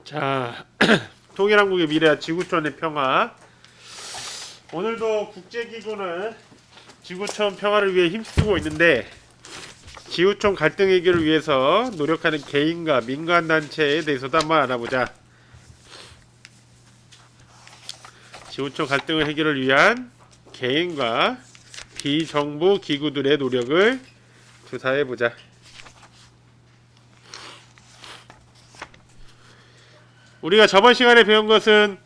자, 통일한국의 미래와 지구촌의 평화. 오늘도 국제기구는 지구촌 평화를 위해 힘쓰고 있는데, 지구촌 갈등 해결을 위해서 노력하는 개인과 민간단체에 대해서도 한번 알아보자. 지구촌 갈등 해결을 위한 개인과 비정부 기구들의 노력을 조사해보자. 우리가 저번 시간에 배운 것은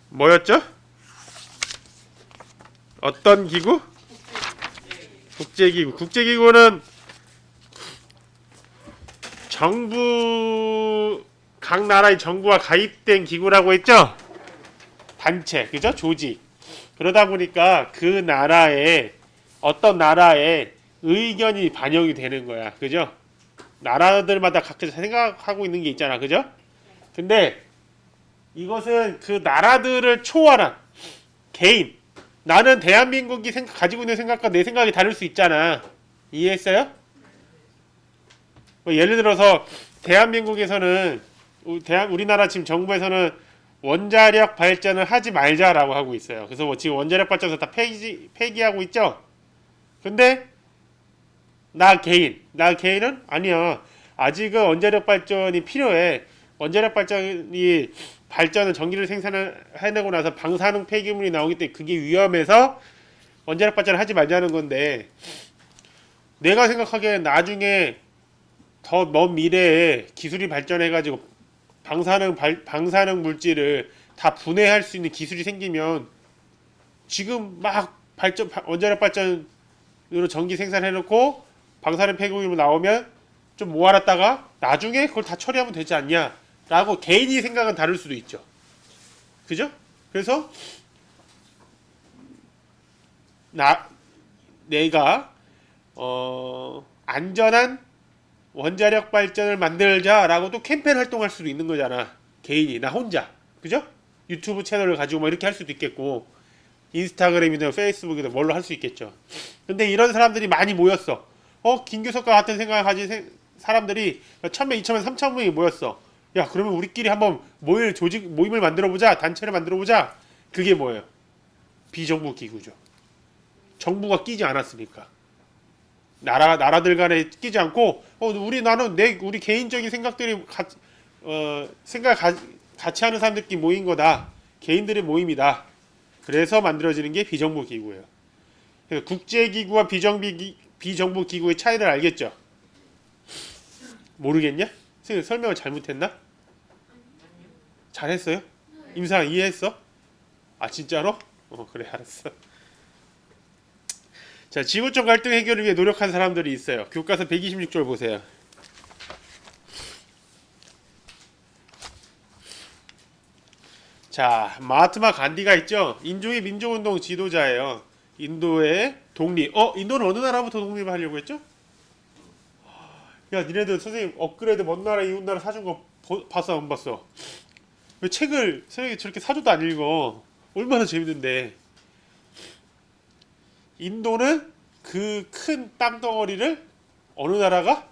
뭐였죠? 어떤 기구? 국제기구. 국제기구는 정부, 각 나라의 정부와 가입된 기구라고 했죠? 단체, 그죠? 조직. 그러다 보니까 그 나라의 어떤 나라의 의견이 반영이 되는 거야. 그죠? 나라들마다 각자 생각하고 있는 게 있잖아. 그죠? 근데 이것은 그 나라들을 초월한 개인, 나는 대한민국이 가지고 있는 생각과 내 생각이 다를 수 있잖아. 이해했어요? 뭐 예를 들어서 대한민국에서는 우리나라 지금 정부에서는 원자력 발전을 하지 말자라고 하고 있어요. 그래서 뭐 지금 원자력 발전소 다 폐기하고 있죠. 근데 나 개인은 아니야. 아직은 원자력 발전이 필요해. 원자력 발전은 전기를 생산을 해내고 나서 방사능 폐기물이 나오기 때문에 그게 위험해서 원자력 발전을 하지 말자는 건데, 내가 생각하기엔 나중에 더 먼 미래에 기술이 발전해가지고 방사능 물질을 다 분해할 수 있는 기술이 생기면 지금 막 원자력 발전으로 전기 생산해놓고 방사능 폐기물 나오면 좀 모아놨다가 나중에 그걸 다 처리하면 되지 않냐 라고 개인이 생각은 다를 수도 있죠. 그죠? 그래서 내가 안전한 원자력 발전을 만들자라고 또 캠페인 활동할 수도 있는 거잖아. 개인이, 나 혼자. 그죠? 유튜브 채널을 가지고 뭐 이렇게 할 수도 있겠고, 인스타그램이나 페이스북이나 뭘로 할 수 있겠죠. 근데 이런 사람들이 많이 모였어. 김규석과 같은 생각을 가진 사람들이 1000명, 2000명, 3000명이 모였어. 야, 그러면 우리끼리 한번 모임을 만들어보자. 단체를 만들어보자. 그게 뭐예요? 비정부 기구죠. 정부가 끼지 않았으니까. 나라들 간에 끼지 않고, 우리 개인적인 생각들이 같이 하는 사람들끼리 모인 거다. 개인들의 모임이다. 그래서 만들어지는 게 비정부 기구예요. 국제기구와 비정부 기구의 차이를 알겠죠? 모르겠냐? 선생님 설명을 잘못했나? 잘했어요? 임상 이해했어? 아 진짜로? 그래 알았어. 자, 지구촌 갈등 해결을 위해 노력한 사람들이 있어요. 교과서 126절 보세요. 자, 마하트마 간디가 있죠? 인종의 민족운동 지도자예요. 인도의 독립. 인도는 어느 나라부터 독립을 하려고 했죠? 야, 니네들 선생님 업그레이드 먼 나라 이웃 나라 사준 거 봤어 안 봤어? 왜 책을 선생님이 저렇게 사줘도 안 읽어? 얼마나 재밌는데. 인도는 그 큰 땅덩어리를 어느 나라가?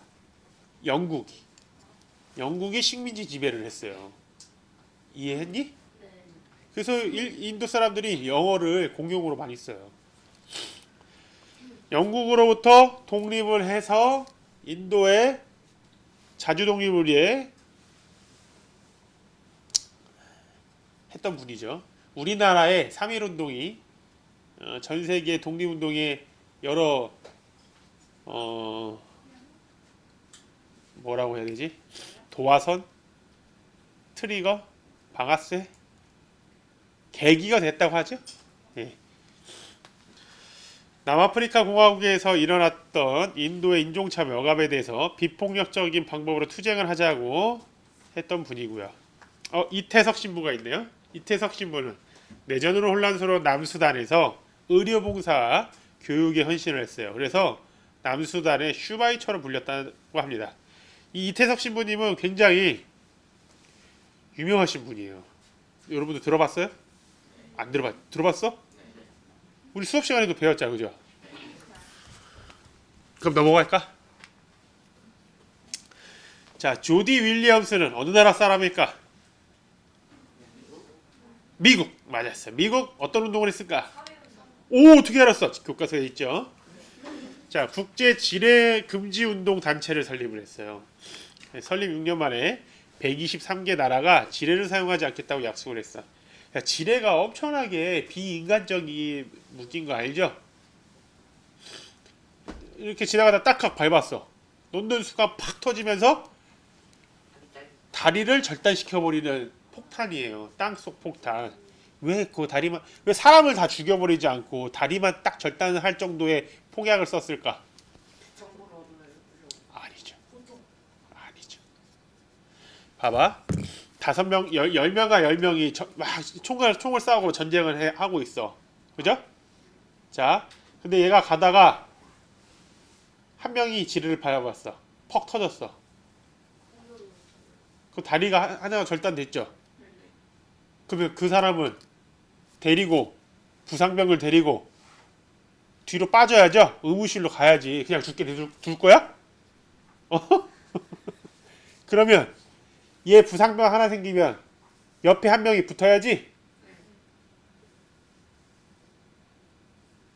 영국이 식민지 지배를 했어요. 이해했니? 그래서 인도 사람들이 영어를 공용어로 많이 써요. 영국으로부터 독립을 해서 인도의 자주 독립을 위해 했던 분이죠. 우리나라의 3.1운동이 전 세계 독립운동의 여러 뭐라고 해야 되지? 도화선, 트리거, 방아쇠, 계기가 됐다고 하죠. 예. 남아프리카 공화국에서 일어났던 인도의 인종차별 억압에 대해서 비폭력적인 방법으로 투쟁을 하자고 했던 분이고요. 이태석 신부가 있네요. 이태석 신부는 내전으로 혼란스러운 남수단에서 의료봉사 교육에 헌신을 했어요. 그래서 남수단의 슈바이처럼 불렸다고 합니다. 이 이태석 신부님은 굉장히 유명하신 분이에요. 여러분들 들어봤어요? 안 들어봤어? 우리 수업 시간에도 배웠잖아, 그죠? 그럼 넘어갈까? 자, 조디 윌리엄스는 어느 나라 사람일까? 미국 맞았어요. 미국 어떤 운동을 했을까? 오, 어떻게 알았어? 교과서에 있죠. 자, 국제 지뢰 금지 운동 단체를 설립을 했어요. 설립 6년 만에 123개 나라가 지뢰를 사용하지 않겠다고 약속을 했어. 야, 지뢰가 엄청나게 비인간적인 무기인 거 알죠? 이렇게 지나가다 딱딱 밟았어. 놓는 수가 팍 터지면서 다리를 절단시켜버리는 폭탄이에요. 땅속 폭탄. 왜 그 다리만, 왜 사람을 다 죽여버리지 않고 다리만 딱 절단할 정도의 폭약을 썼을까? 아니죠. 아니죠. 봐봐. 5명, 10명과 10명이 막 총을 싸우고 전쟁을 하고 있어. 그죠? 자, 근데 얘가 가다가 한 명이 지뢰를 밟아봤어. 퍽 터졌어. 그 다리가 하나가 절단됐죠. 그러면 그 사람은 데리고 부상병을 데리고 뒤로 빠져야죠. 의무실로 가야지. 그냥 죽게 둘 거야? 어? 그러면 얘 부상병 하나 생기면 옆에 한 명이 붙어야지.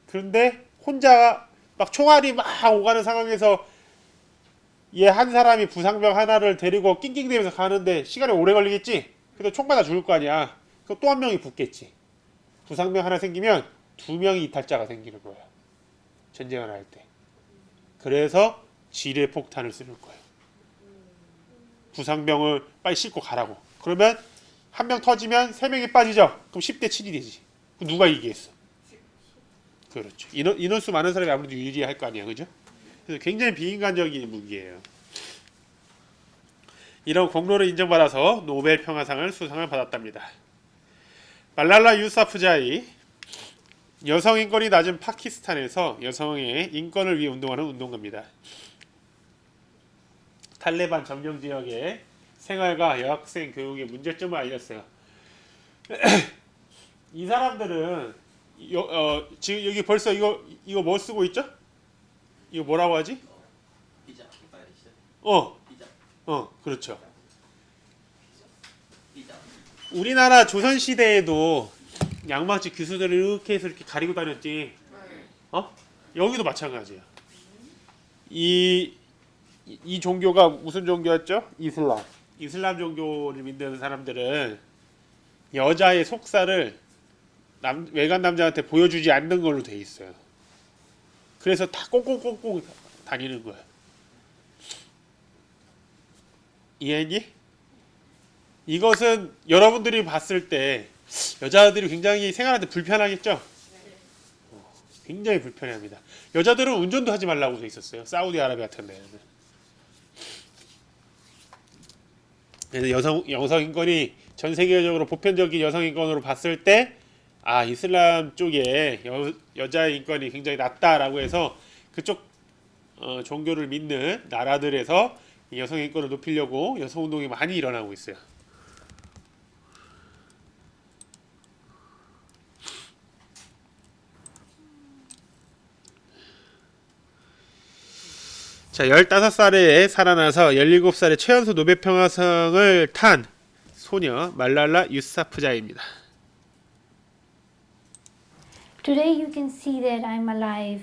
그런데 혼자 막 총알이 막 오가는 상황에서 얘 한 사람이 부상병 하나를 데리고 낑낑대면서 가는데 시간이 오래 걸리겠지? 그래도 총 맞아 죽을 거 아니야. 그럼 또 한 명이 붙겠지. 부상병 하나 생기면 2명이 이탈자가 생기는 거야. 전쟁을 할 때. 그래서 지뢰 폭탄을 쓰는 거예요. 부상병을 빨리 싣고 가라고. 그러면 한 명 터지면 3명이 빠지죠. 그럼 10대 7이 되지. 누가 이기겠어? 그렇죠. 인원수 많은 사람이 아무래도 유리할 거 아니야. 그죠? 그래서 굉장히 비인간적인 무기예요. 이런 공로를 인정받아서 노벨 평화상을 수상을 받았답니다. 말랄라 유사프자이, 여성 인권이 낮은 파키스탄에서 여성의 인권을 위해 운동하는 운동가입니다. 탈레반 점령 지역의 생활과 여학생 교육의 문제점을 알렸어요. 이 사람들은 지금 여기 벌써 이거 뭐 쓰고 있죠? 이거 뭐라고 하지? 피자. 그렇죠. 피자. 우리나라 조선 시대에도 양마치 교수들을 이렇게 해서 이렇게 가리고 다녔지. 여기도 마찬가지야. 이 종교가 무슨 종교였죠? 이슬람 종교를 믿는 사람들은 여자의 속살을 외간 남자한테 보여주지 않는 걸로 돼 있어요. 그래서 다 꽁꽁꽁꽁 다니는 거야. 이해했니? 이것은 여러분들이 봤을 때 여자들이 굉장히 생활하는데 불편하겠죠? 굉장히 불편해합니다. 여자들은 운전도 하지 말라고 돼 있었어요. 사우디아라비아 같은 데는. 그래서 여성 인권이 전 세계적으로 보편적인 여성 인권으로 봤을 때 이슬람 쪽에 여자의 인권이 굉장히 낮다라고 해서 그쪽 종교를 믿는 나라들에서 여성 인권을 높이려고 여성 운동이 많이 일어나고 있어요. 자, 15살에 살아나서 17살에 최연소 노벨 평화상을 탄 소녀 말랄라 유사프자이입니다. Today you can see that I'm alive.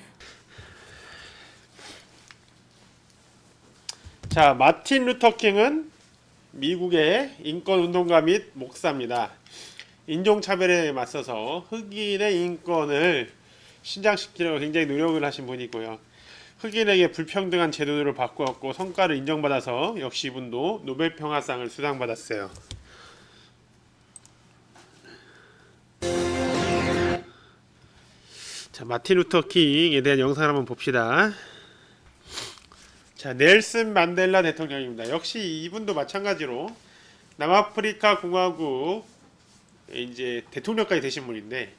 자, 마틴 루터 킹은 미국의 인권 운동가 및 목사입니다. 인종차별에 맞서서 흑인의 인권을 신장시키려고 굉장히 노력을 하신 분이고요. 흑인에게 불평등한 제도를 바꾸었고 성과를 인정받아서 역시 이분도 노벨 평화상을 수상받았어요. 자, 마틴 루터 킹에 대한 영상을 한번 봅시다. 자, 넬슨 만델라 대통령입니다. 역시 이분도 마찬가지로 남아프리카 공화국 이제 대통령까지 되신 분인데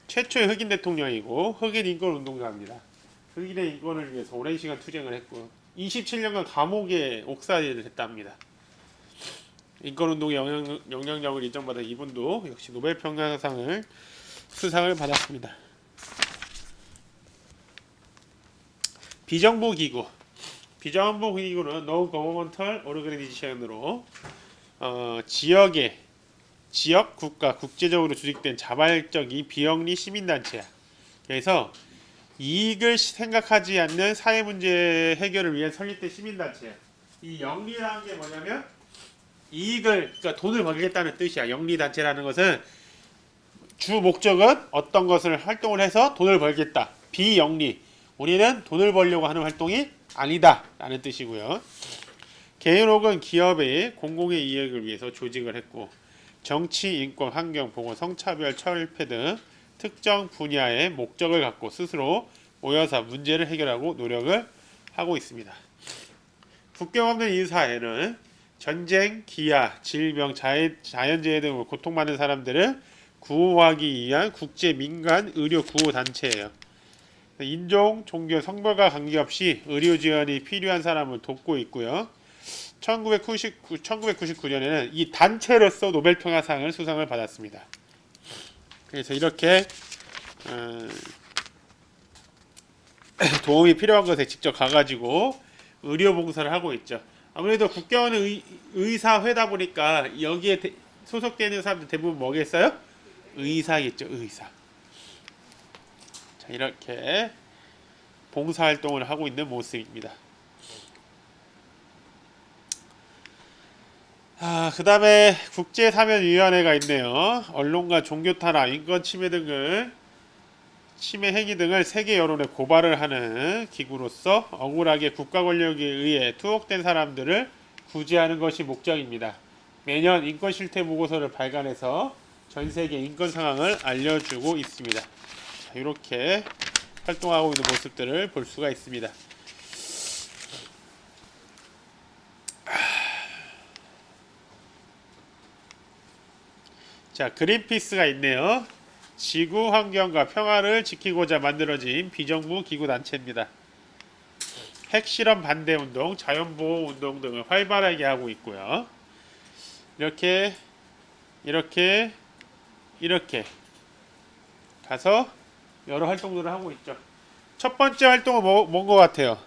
최초의 흑인 대통령이고 흑인 인권 운동가입니다. 흑인의 인권을 위해서 오랜 시간 투쟁을 했고 27년간 감옥에 옥살이를 했답니다. 인권 운동의 영향력을 인정받은 이분도 역시 노벨 평화상을 수상을 받았습니다. 비정부 기구는 No Governmental Organization으로 지역의 지역, 국가, 국제적으로 조직된 자발적인 비영리 시민단체야. 그래서 이익을 생각하지 않는 사회 문제 해결을 위해 설립된 시민단체야. 이 영리라는 게 뭐냐면 이익을, 그러니까 돈을 벌겠다는 뜻이야. 영리단체라는 것은 주 목적은 어떤 것을 활동을 해서 돈을 벌겠다. 비영리. 우리는 돈을 벌려고 하는 활동이 아니다. 라는 뜻이고요. 개인 혹은 기업의 공공의 이익을 위해서 조직을 했고, 정치, 인권, 환경, 보건, 성차별, 철폐 등 특정 분야의 목적을 갖고 스스로 모여서 문제를 해결하고 노력을 하고 있습니다. 국경 없는 이 사회는 전쟁, 기아, 질병, 자연재해 등으로 고통받는 사람들을 구호하기 위한 국제 민간 의료 구호 단체예요. 인종, 종교, 성별과 관계없이 의료 지원이 필요한 사람을 돕고 있고요. 1999년에는 이 단체로서 노벨 평화상을 수상을 받았습니다. 그래서 이렇게 도움이 필요한 것에 직접 가가지고 의료 봉사를 하고 있죠. 아무래도 국경은 의사회다 보니까 여기에 소속되는 사람들 대부분 뭐겠어요? 의사겠죠, 의사. 자, 이렇게 봉사활동을 하고 있는 모습입니다. 그 다음에 국제사면위원회가 있네요. 언론과 종교 탄압, 인권 침해 행위 등을 세계 여론에 고발을 하는 기구로서 억울하게 국가 권력에 의해 투옥된 사람들을 구제하는 것이 목적입니다. 매년 인권 실태 보고서를 발간해서 전 세계 인권 상황을 알려주고 있습니다. 이렇게 활동하고 있는 모습들을 볼 수가 있습니다. 자, 그린피스가 있네요. 지구 환경과 평화를 지키고자 만들어진 비정부 기구 단체입니다. 핵실험 반대 운동, 자연보호 운동 등을 활발하게 하고 있고요. 이렇게 가서 여러 활동들을 하고 있죠. 첫 번째 활동은 뭔 것 같아요?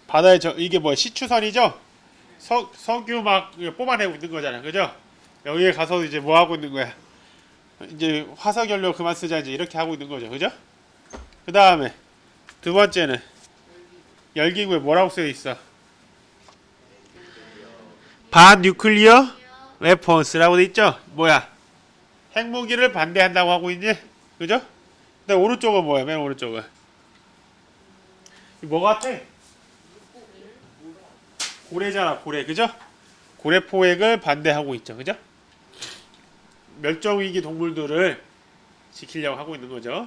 바다에 이게 뭐야? 시추선이죠? 석유 막 뽑아내고 있는 거잖아, 그죠? 여기에 가서 이제 뭐 하고 있는 거야? 이제 화석연료 그만 쓰자 이제 이렇게 하고 있는 거죠, 그죠? 그 다음에 두 번째는 열기구에 뭐라고 쓰여 있어? 반뉴클리어 웨폰스라고 돼 있죠? 뭐야? 핵무기를 반대한다고 하고 있니? 그죠? 근데 오른쪽은 뭐야? 맨 오른쪽은 뭐 같아? 고래잖아, 고래, 그죠? 고래 포획을 반대하고 있죠, 그죠? 멸종위기 동물들을 지키려고 하고 있는 거죠.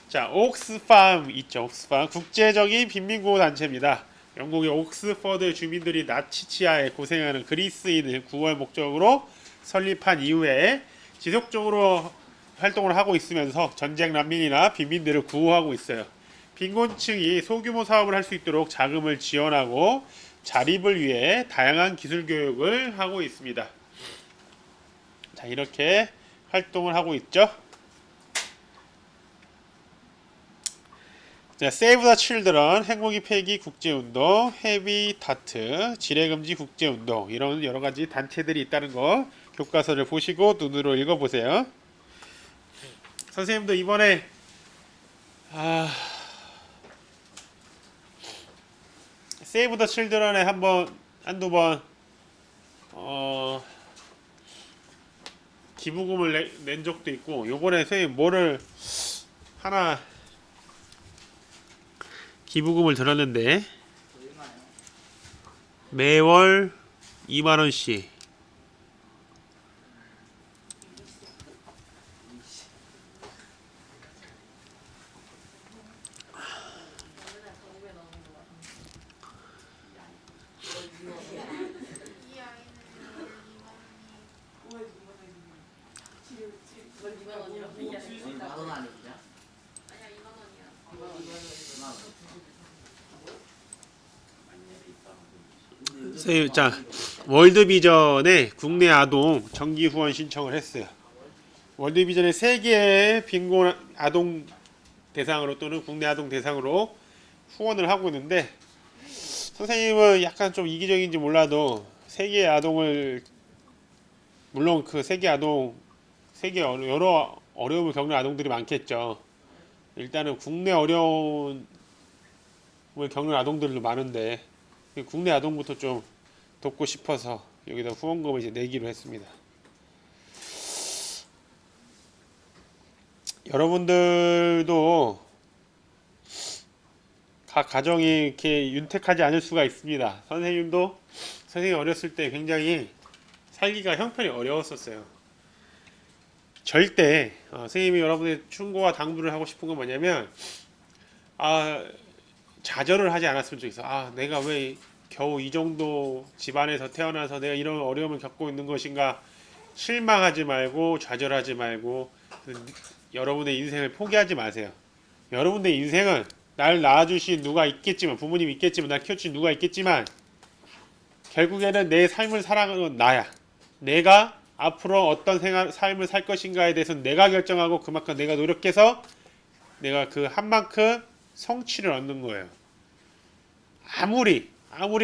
자, 옥스팜 있죠, 옥스팜. 국제적인 빈민구호 단체입니다. 영국의 옥스퍼드 주민들이 나치 치하에 고생하는 그리스인을 구할 목적으로 설립한 이후에 지속적으로 활동을 하고 있으면서 전쟁 난민이나 빈민들을 구호하고 있어요. 빈곤층이 소규모 사업을 할 수 있도록 자금을 지원하고 자립을 위해 다양한 기술 교육을 하고 있습니다. 자, 이렇게 활동을 하고 있죠. 자, Save the Children, 핵무기 폐기 국제운동, 헤비타트, 지뢰금지 국제운동, 이런 여러가지 단체들이 있다는 거 교과서를 보시고 눈으로 읽어보세요. 선생님도 이번에 Save the Children에 한두 번 기부금을 낸 적도 있고, 요번에 선생님 뭐를 하나 기부금을 들었는데 매월 2만원씩 자, 월드비전에 국내 아동 정기 후원 신청을 했어요. 월드비전에 세계의 빈곤 아동 대상으로 또는 국내 아동 대상으로 후원을 하고 있는데, 선생님은 약간 좀 이기적인지 몰라도 세계 아동을 물론 그 세계 아동 여러 어려움을 겪는 아동들이 많겠죠. 일단은 국내 어려움을 겪는 아동들도 많은데 국내 아동부터 좀 돕고 싶어서 여기다 후원금을 이제 내기로 했습니다. 여러분들도 각 가정이 이렇게 윤택하지 않을 수가 있습니다. 선생님 어렸을 때 굉장히 살기가 형편이 어려웠었어요. 절대 선생님이 여러분의 충고와 당부를 하고 싶은 건 뭐냐면 좌절을 하지 않았으면 좋겠어. 내가 왜 겨우 이 정도 집안에서 태어나서 내가 이런 어려움을 겪고 있는 것인가 실망하지 말고 좌절하지 말고 여러분의 인생을 포기하지 마세요. 여러분의 인생은 날 낳아주신 누가 있겠지만 부모님이 있겠지만 날 키워주신 누가 있겠지만 결국에는 내 삶을 살아가는 나야. 내가 앞으로 어떤 삶을 살 것인가에 대해서는 내가 결정하고 그만큼 내가 노력해서 내가 그 한 만큼 성취를 얻는 거예요. 아무리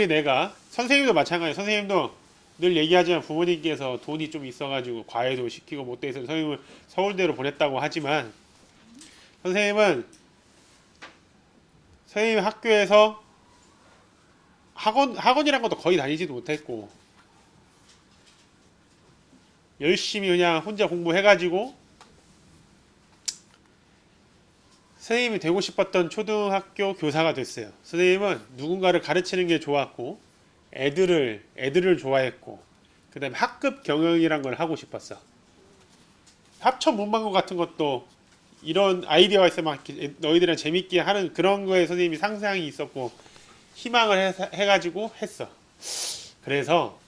내가 선생님도 마찬가지예요. 선생님도 늘 얘기하지만 부모님께서 돈이 좀 있어가지고 과외도 시키고 못돼 있어서 선생님을 서울대로 보냈다고 하지만 선생님 학교에서 학원이란 것도 거의 다니지도 못했고 열심히 그냥 혼자 공부해가지고 선생님이 되고 싶었던 초등학교 교사가 됐어요. 선생님은 누군가를 가르치는 게 좋았고 애들을 좋아했고 그 다음에 학급 경영이란 걸 하고 싶었어. 합천 문방구 같은 것도 이런 아이디어가 있으면 너희들이랑 재밌게 하는 그런 거에 선생님이 상상이 있었고 희망을 해가지고 했어. 그래서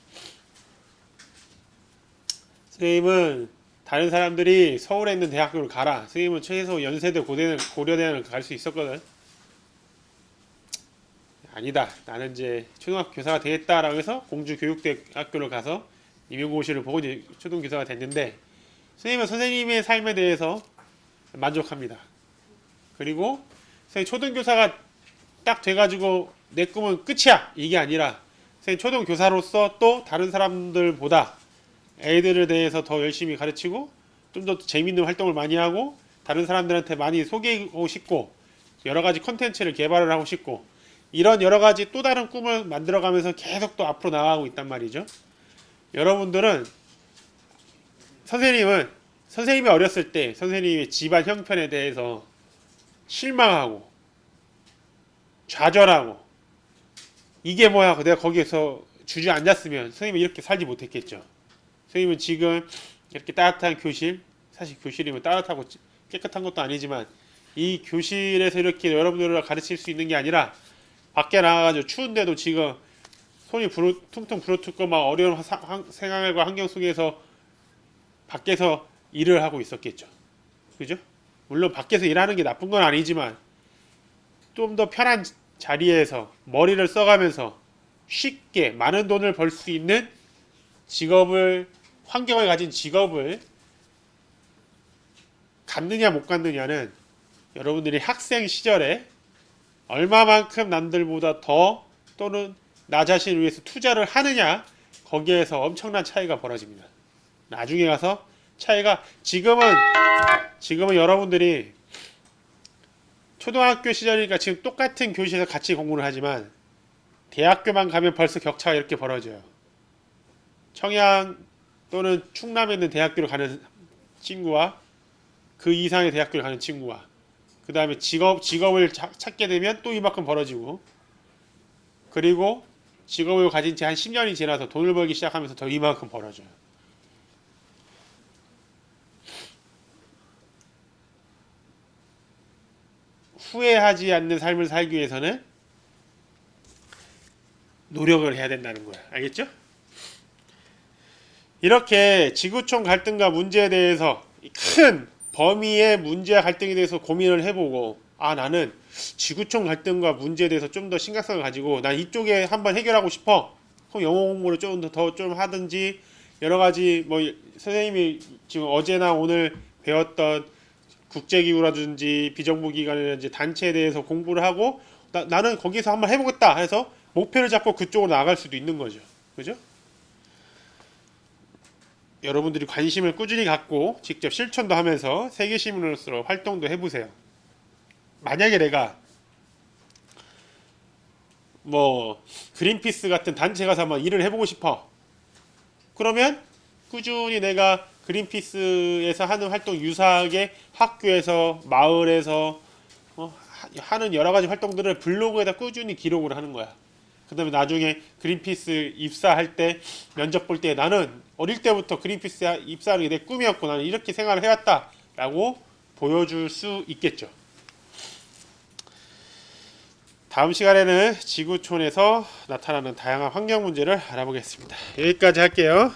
선생님은 다른 사람들이 서울에 있는 대학교를 가라. 선생님은 최소 연세대 고려대학을 갈 수 있었거든. 아니다. 나는 이제 초등학교 교사가 되겠다라고 해서 공주교육대학교를 가서 임용고시를 보고 이제 초등교사가 됐는데 선생님은 선생님의 삶에 대해서 만족합니다. 그리고 선생님 초등교사가 딱 돼가지고 내 꿈은 끝이야. 이게 아니라 선생님 초등교사로서 또 다른 사람들보다 애들에 대해서 더 열심히 가르치고 좀 더 재밌는 활동을 많이 하고 다른 사람들한테 많이 소개하고 싶고 여러 가지 컨텐츠를 개발을 하고 싶고 이런 여러 가지 또 다른 꿈을 만들어가면서 계속 또 앞으로 나가고 있단 말이죠. 여러분들은 선생님이 어렸을 때 선생님의 집안 형편에 대해서 실망하고 좌절하고 이게 뭐야 내가 거기에서 주저앉았으면 선생님은 이렇게 살지 못했겠죠. 선생님은 지금 이렇게 따뜻한 교실, 사실 교실이면 따뜻하고 깨끗한 것도 아니지만 이 교실에서 이렇게 여러분들을 가르칠 수 있는 게 아니라 밖에 나가가지고 추운데도 지금 손이 퉁퉁 부러뜨고 막 어려운 생활과 환경 속에서 밖에서 일을 하고 있었겠죠. 그죠? 물론 밖에서 일하는 게 나쁜 건 아니지만 좀 더 편한 자리에서 머리를 써가면서 쉽게 많은 돈을 벌 수 있는 환경을 가진 직업을 갖느냐 못 갖느냐는 여러분들이 학생 시절에 얼마만큼 남들보다 더 또는 나 자신을 위해서 투자를 하느냐 거기에서 엄청난 차이가 벌어집니다. 나중에 가서 차이가 지금은 여러분들이 초등학교 시절이니까 지금 똑같은 교실에서 같이 공부를 하지만 대학교만 가면 벌써 격차가 이렇게 벌어져요. 청양 또는 충남에 있는 대학교를 가는 친구와 그 이상의 대학교를 가는 친구와 그 다음에 직업을 찾게 되면 또 이만큼 벌어지고 그리고 직업을 가진 지 한 10년이 지나서 돈을 벌기 시작하면서 더 이만큼 벌어져요. 후회하지 않는 삶을 살기 위해서는 노력을 해야 된다는 거야. 알겠죠? 이렇게 지구촌 갈등과 문제에 대해서 큰 범위의 문제와 갈등에 대해서 고민을 해보고 나는 지구촌 갈등과 문제에 대해서 좀 더 심각성을 가지고 난 이쪽에 한번 해결하고 싶어. 그럼 영어 공부를 좀 더 좀 하든지 여러 가지 뭐 선생님이 지금 어제나 오늘 배웠던 국제기구라든지 비정부기관이라든지 단체에 대해서 공부를 하고 나는 거기서 한번 해보겠다 해서 목표를 잡고 그쪽으로 나갈 수도 있는 거죠. 그죠? 여러분들이 관심을 꾸준히 갖고 직접 실천도 하면서 세계시민으로서 활동도 해보세요. 만약에 내가 뭐 그린피스 같은 단체 가서 한번 일을 해보고 싶어. 그러면 꾸준히 내가 그린피스에서 하는 활동 유사하게 학교에서 마을에서 하는 여러 가지 활동들을 블로그에다 꾸준히 기록을 하는 거야. 그 다음에 나중에 그린피스 입사할 때 면접 볼 때 나는 어릴 때부터 그린피스에 입사하는 게 내 꿈이었고 나는 이렇게 생활을 해왔다 라고 보여줄 수 있겠죠. 다음 시간에는 지구촌에서 나타나는 다양한 환경 문제를 알아보겠습니다. 여기까지 할게요.